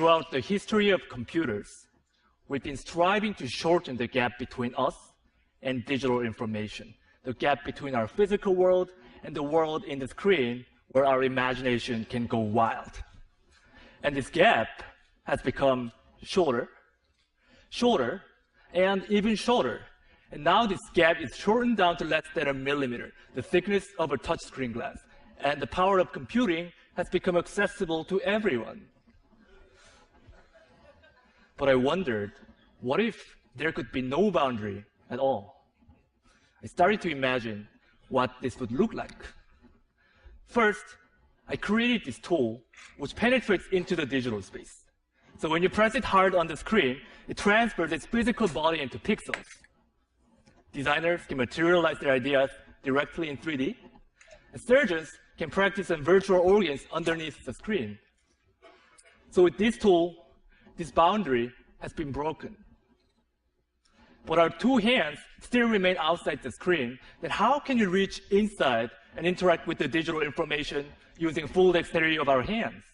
throughout the history of computers, we've been striving to shorten the gap between us and digital information, the gap between our physical world and the world in the screen where our imagination can go wild. And this gap has become shorter, and even shorter. And now this gap is shortened down to less than a millimeter, the thickness of a touchscreen glass. And the power of computing has become accessible to everyone. But I wondered, what if there could be no boundary at all? I started to imagine what this would look like. First, I created this tool which penetrates into the digital space. So when you press it hard on the screen, it transfers its physical body into pixels. Designers can materialize their ideas directly in 3D, and surgeons can practice on virtual organs underneath the screen. So with this tool, this boundary has been broken. But our two hands still remain outside the screen. Then how can you reach inside and interact with the digital information using full dexterity of our hands?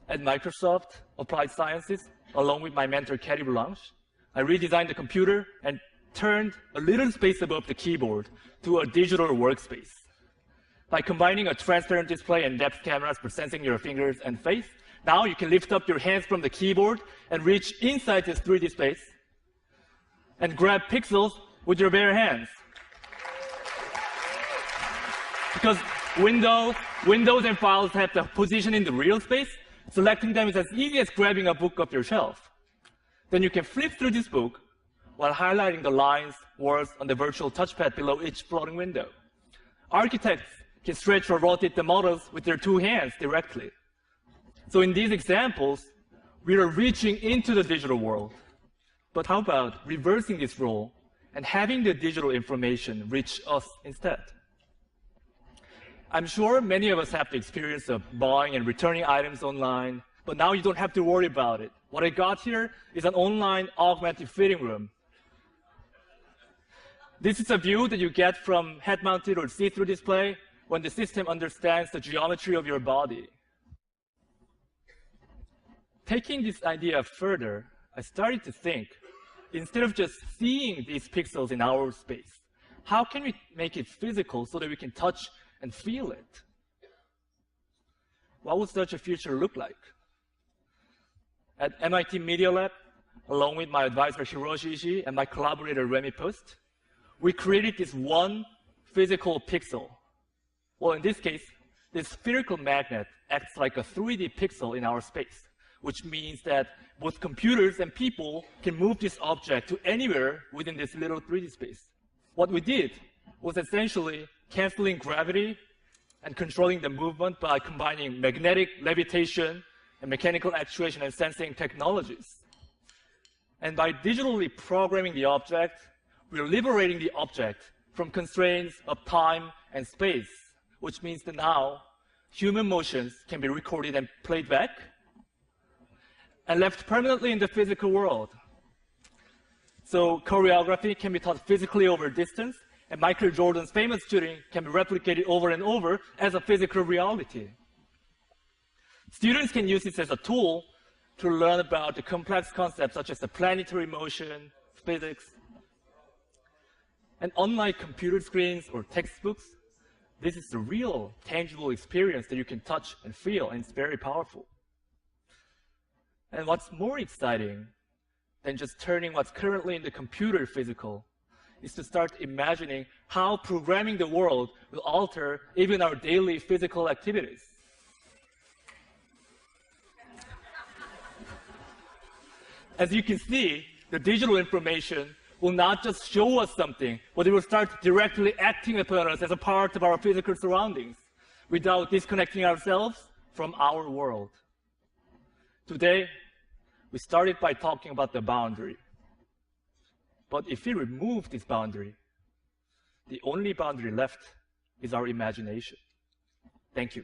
At Microsoft Applied Sciences, along with my mentor, Kerry Blanche, I redesigned the computer and turned a little space above the keyboard to a digital workspace. By combining a transparent display and depth cameras for sensing your fingers and face, now you can lift up your hands from the keyboard and reach inside this 3D space and grab pixels with your bare hands. Because Windows and files have the position in the real space, selecting them is as easy as grabbing a book off your shelf. Then you can flip through this book while highlighting the lines, words on the virtual touchpad below each floating window. Architects can stretch or rotate the models with their two hands directly. So in these examples, we are reaching into the digital world. But how about reversing this role and having the digital information reach us instead? I'm sure many of us have the experience of buying and returning items online, but now you don't have to worry about it. What I got here is an online augmented fitting room. This is a view that you get from head-mounted or see-through display when the system understands the geometry of your body. Taking this idea further, I started to think, instead of just seeing these pixels in our space, how can we make it physical so that we can touch and feel it? What would such a future look like? At MIT Media Lab, along with my advisor Hiroshi Ishii and my collaborator Remy Post, we created this one physical pixel. Well, in this case, this spherical magnet acts like a 3D pixel in our space, which means that both computers and people can move this object to anywhere within this little 3D space. What we did was essentially canceling gravity and controlling the movement by combining magnetic levitation and mechanical actuation and sensing technologies. And by digitally programming the object, we're liberating the object from constraints of time and space, which means that now human motions can be recorded and played back and left permanently in the physical world. So choreography can be taught physically over distance, and Michael Jordan's famous shooting can be replicated over and over as a physical reality. Students can use this as a tool to learn about the complex concepts such as the planetary motion, physics. And unlike computer screens or textbooks, this is the real, tangible experience that you can touch and feel, and it's very powerful. And what's more exciting than just turning what's currently in the computer physical is to start imagining how programming the world will alter even our daily physical activities. As you can see, the digital information will not just show us something, but it will start directly acting upon us as a part of our physical surroundings without disconnecting ourselves from our world. Today, we started by talking about the boundary. But if we remove this boundary, the only boundary left is our imagination. Thank you.